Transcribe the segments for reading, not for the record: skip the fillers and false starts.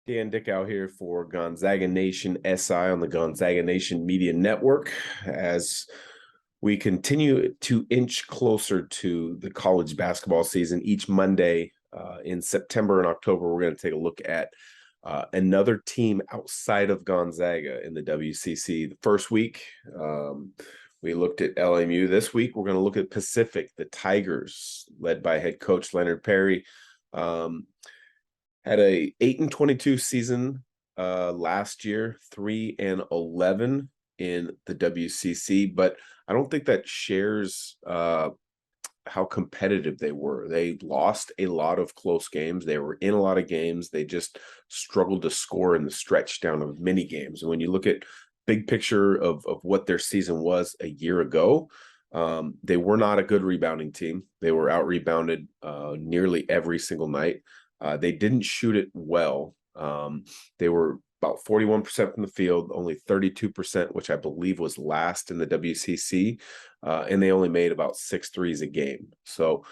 Dan Dickau here for Gonzaga Nation SI on the Gonzaga Nation Media Network as we continue to inch closer to the college basketball season. Each Monday in September and October, we're going to take a look at another team outside of Gonzaga in the WCC. The first week, we looked at LMU. This week, we're going to look at Pacific, the Tigers, led by head coach Leonard Perry. Had a 8-22 season last year, 3-11 in the WCC, but I don't think that shares how competitive they were. They lost a lot of close games. They were in a lot of games. They just struggled to score in the stretch down of many games. And when you look at big picture of what their season was a year ago, they were not a good rebounding team. They were out rebounded nearly every single night. They didn't shoot it well. They were about 41% from the field, only 32%, which I believe was last in the WCC, and they only made about 6 threes a game. So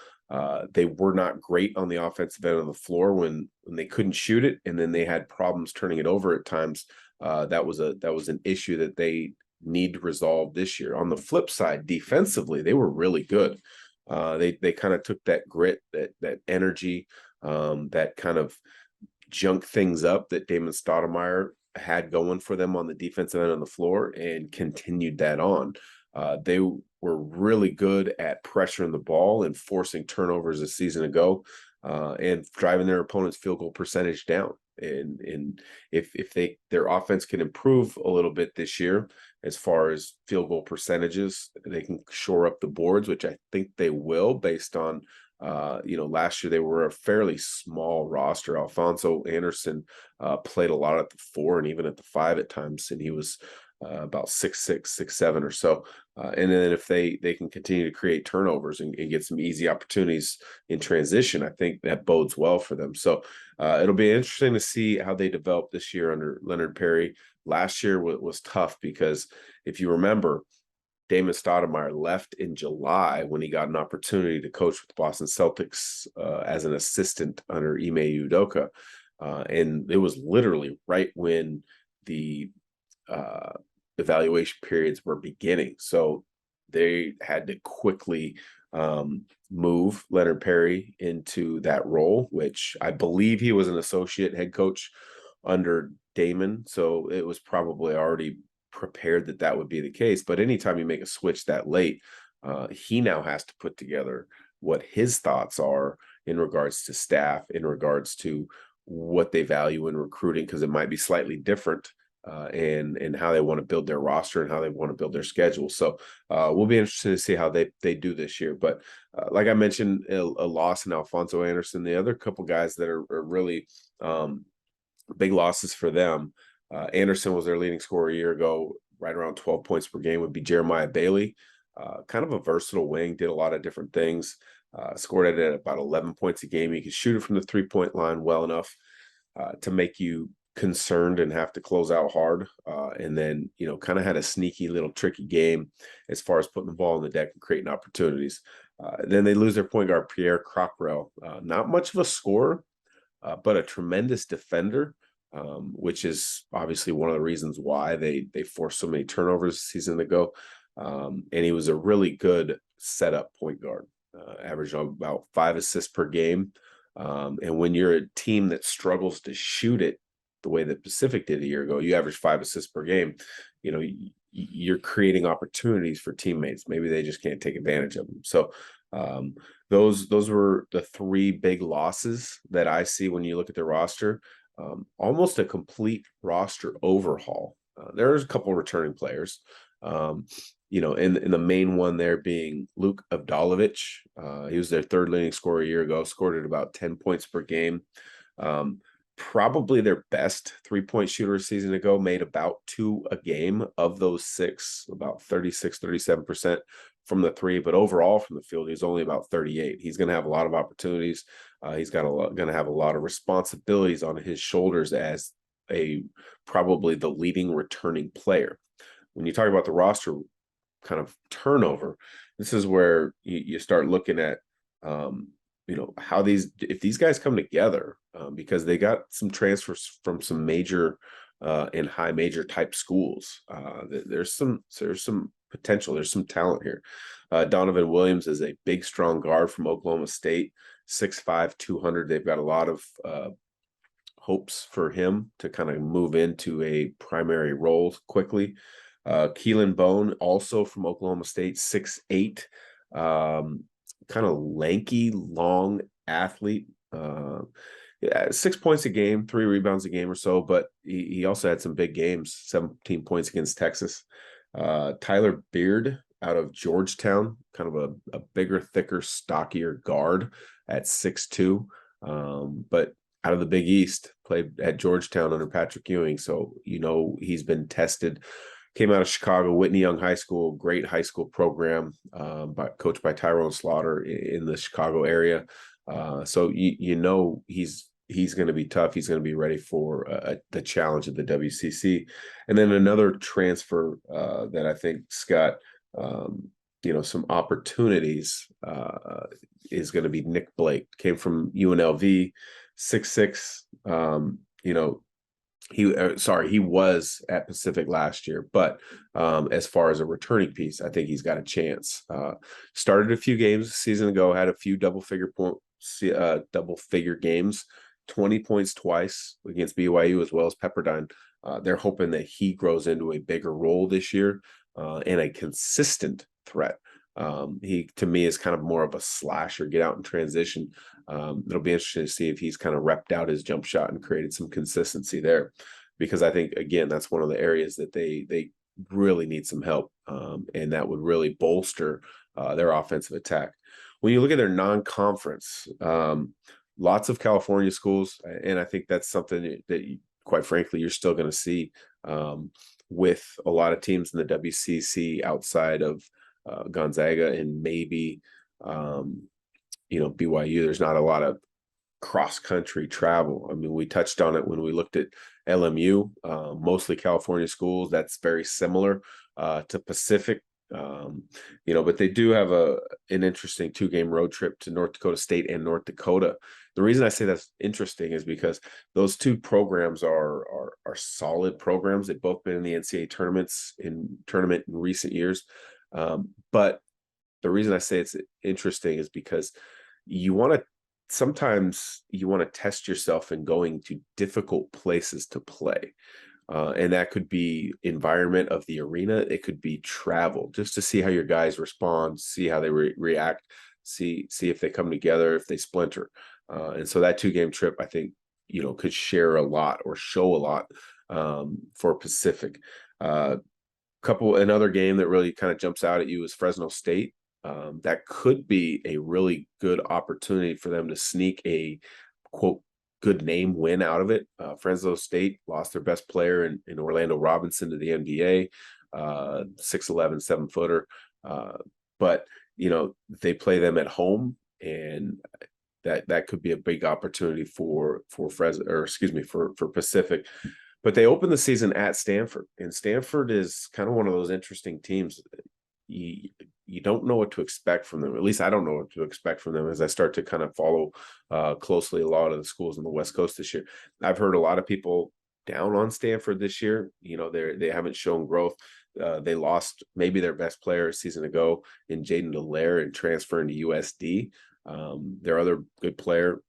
they were not great on the offensive end of the floor when they couldn't shoot it, and then they had problems turning it over at times. That was an issue that they need to resolve this year. On the flip side, defensively, they were really good. They kind of took that grit, that energy, that kind of junk things up that Damon Stoudemire had going for them on the defensive end of the floor and continued that on. They were really good at pressuring the ball and forcing turnovers a season ago, and driving their opponent's field goal percentage down. And if their offense can improve a little bit this year as far as field goal percentages, they can shore up the boards, which I think they will based on last year they were a fairly small roster. Alfonso Anderson played a lot at the 4 and even at the 5 at times, and he was about 6'6", 6'7" or so. And then if they can continue to create turnovers and get some easy opportunities in transition, I think that bodes well for them. So it'll be interesting to see how they develop this year under Leonard Perry. Last year was tough because if you remember, Damon Stoudemire left in July when he got an opportunity to coach with the Boston Celtics as an assistant under Ime Udoka. And it was literally right when the evaluation periods were beginning. So they had to quickly move Leonard Perry into that role, which I believe he was an associate head coach under Damon. So it was probably already prepared that would be the case. But anytime you make a switch that late, he now has to put together what his thoughts are in regards to staff, in regards to what they value in recruiting, because it might be slightly different, and how they want to build their roster and how they want to build their schedule. So we'll be interested to see how they do this year. But like I mentioned, a loss in Alfonso Anderson. The other couple guys that are really big losses for them. Anderson was their leading scorer a year ago, right around 12 points per game, would be Jeremiah Bailey. Kind of a versatile wing, did a lot of different things, scored at about 11 points a game. He could shoot it from the three-point line well enough to make you concerned and have to close out hard. And then, kind of had a sneaky little tricky game as far as putting the ball on the deck and creating opportunities. Then they lose their point guard, Pierre Crockrell. Not much of a scorer, but a tremendous defender. Which is obviously one of the reasons why they forced so many turnovers a season ago. And he was a really good setup point guard, averaged about 5 assists per game. And when you're a team that struggles to shoot it the way that Pacific did a year ago, you average 5 assists per game, you're creating opportunities for teammates. Maybe they just can't take advantage of them. So those were the 3 big losses that I see when you look at the roster. Almost a complete roster overhaul. There's a couple returning players, in the main one there being Luke Avdalovic. He was their 3rd leading scorer a year ago, scored at about 10 points per game. Probably their best 3-point shooter a season ago, made about 2 a game of those 6, about 36, 37% from the 3, but overall from the field, he's only about 38. He's going to have a lot of opportunities. He's going to have a lot of responsibilities on his shoulders as probably the leading returning player. When you talk about the roster kind of turnover, this is where you start looking at how if these guys come together, because they got some transfers from some major and high major type schools. There's some potential. There's some talent here. Donovan Williams is a big, strong guard from Oklahoma State, 6'5", 200. They've got a lot of hopes for him to kind of move into a primary role quickly. Keelan Bone, also from Oklahoma State, 6'8", kind of lanky, long athlete. Yeah, 6 points a game, 3 rebounds a game or so, but he also had some big games, 17 points against Texas. Tyler Beard out of Georgetown, kind of a bigger, thicker, stockier guard at 6'2". But out of the Big East, played at Georgetown under Patrick Ewing. So, he's been tested. Came out of Chicago, Whitney Young High School, great high school program, coached by Tyrone Slaughter in the Chicago area. So he's going to be tough. He's going to be ready for the challenge of the WCC. And then another transfer that I think's got some opportunities is going to be Nick Blake. Came from UNLV, 6'6". He was at Pacific last year, but as far as a returning piece, I think he's got a chance. Started a few games a season ago, had a few double figure games, 20 points twice against BYU as well as Pepperdine. They're hoping that he grows into a bigger role this year and a consistent threat. He, to me, is kind of more of a slasher, get out in transition. It'll be interesting to see if he's kind of repped out his jump shot and created some consistency there, because I think, again, that's one of the areas that they really need some help, and that would really bolster their offensive attack. When you look at their non-conference, lots of California schools, and I think that's something that quite frankly, you're still going to see with a lot of teams in the WCC outside of Gonzaga and maybe BYU. There's not a lot of cross-country travel. I mean, we touched on it when we looked at LMU, mostly California schools. That's very similar to Pacific, but they do have an interesting 2-game road trip to North Dakota State and North Dakota. The reason I say that's interesting is because those two programs are solid programs. They've both been in the NCAA tournament in recent years. But the reason I say it's interesting is because sometimes you want to test yourself in going to difficult places to play. And that could be environment of the arena. It could be travel, just to see how your guys respond, see how they react, see if they come together, if they splinter. And so that 2-game trip, I think, could share a lot or show a lot for Pacific. Another game that really kind of jumps out at you is Fresno State. That could be a really good opportunity for them to sneak a, quote, good name win out of it. Fresno State lost their best player in Orlando Robinson to the NBA, 6'11", 7-footer. But, they play them at home, and that could be a big opportunity for Pacific. But they opened the season at Stanford, and Stanford is kind of one of those interesting teams. You don't know what to expect from them. At least I don't know what to expect from them as I start to kind of follow closely a lot of the schools on the West Coast this year. I've heard a lot of people down on Stanford this year. They haven't shown growth. They lost maybe their best player a season ago in Jaden Dallaire and transferring to USD. Their other good player,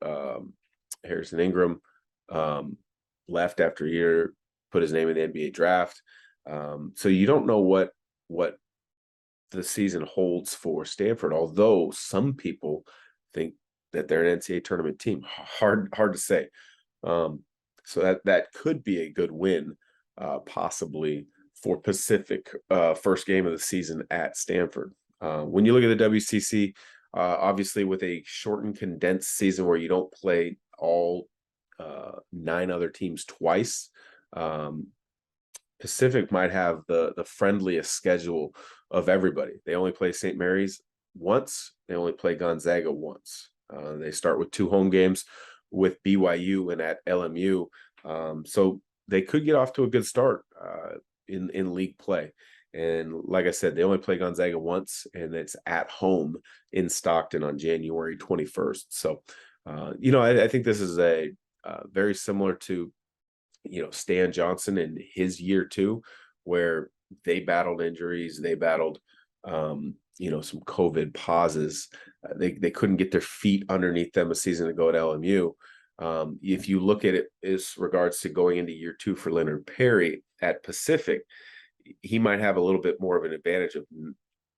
Harrison Ingram, left after a year, put his name in the NBA draft. So you don't know what the season holds for Stanford, although some people think that they're an NCAA tournament team. Hard to say. So that could be a good win, possibly for Pacific, first game of the season at Stanford. When you look at the WCC, obviously with a shortened, condensed season where you don't play all 9 other teams twice, Pacific might have the friendliest schedule of everybody. They only play St. Mary's once. They only play Gonzaga once. They start with 2 home games with BYU and at LMU. So they could get off to a good start in league play. And like I said, they only play Gonzaga once, and it's at home in Stockton on January 21st. So, I think this is a very similar to Stan Johnson in his year two, where they battled injuries, they battled some COVID pauses. They couldn't get their feet underneath them a season ago at LMU. If you look at it as regards to going into year two for Leonard Perry at Pacific, he might have a little bit more of an advantage of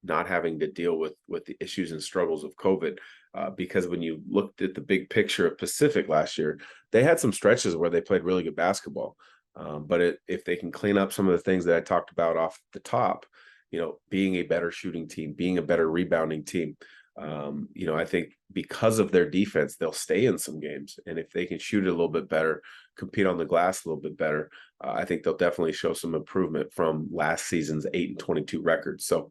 not having to deal with the issues and struggles of COVID. Because when you looked at the big picture of Pacific last year, they had some stretches where they played really good basketball. But if they can clean up some of the things that I talked about off the top, being a better shooting team, being a better rebounding team, I think because of their defense, they'll stay in some games. And if they can shoot it a little bit better, compete on the glass a little bit better, I think they'll definitely show some improvement from last season's 8-22 record. So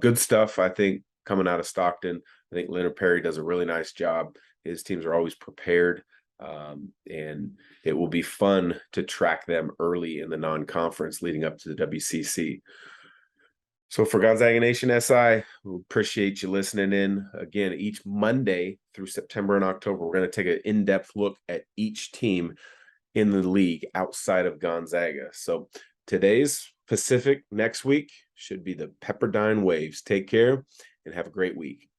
good stuff, I think, coming out of Stockton. I think Leonard Perry does a really nice job. His teams are always prepared. And it will be fun to track them early in the non-conference leading up to the WCC. So for Gonzaga Nation SI, we appreciate you listening in. Again, each Monday through September and October, we're going to take an in-depth look at each team in the league outside of Gonzaga. So today's Pacific, next week should be the Pepperdine Waves. Take care and have a great week.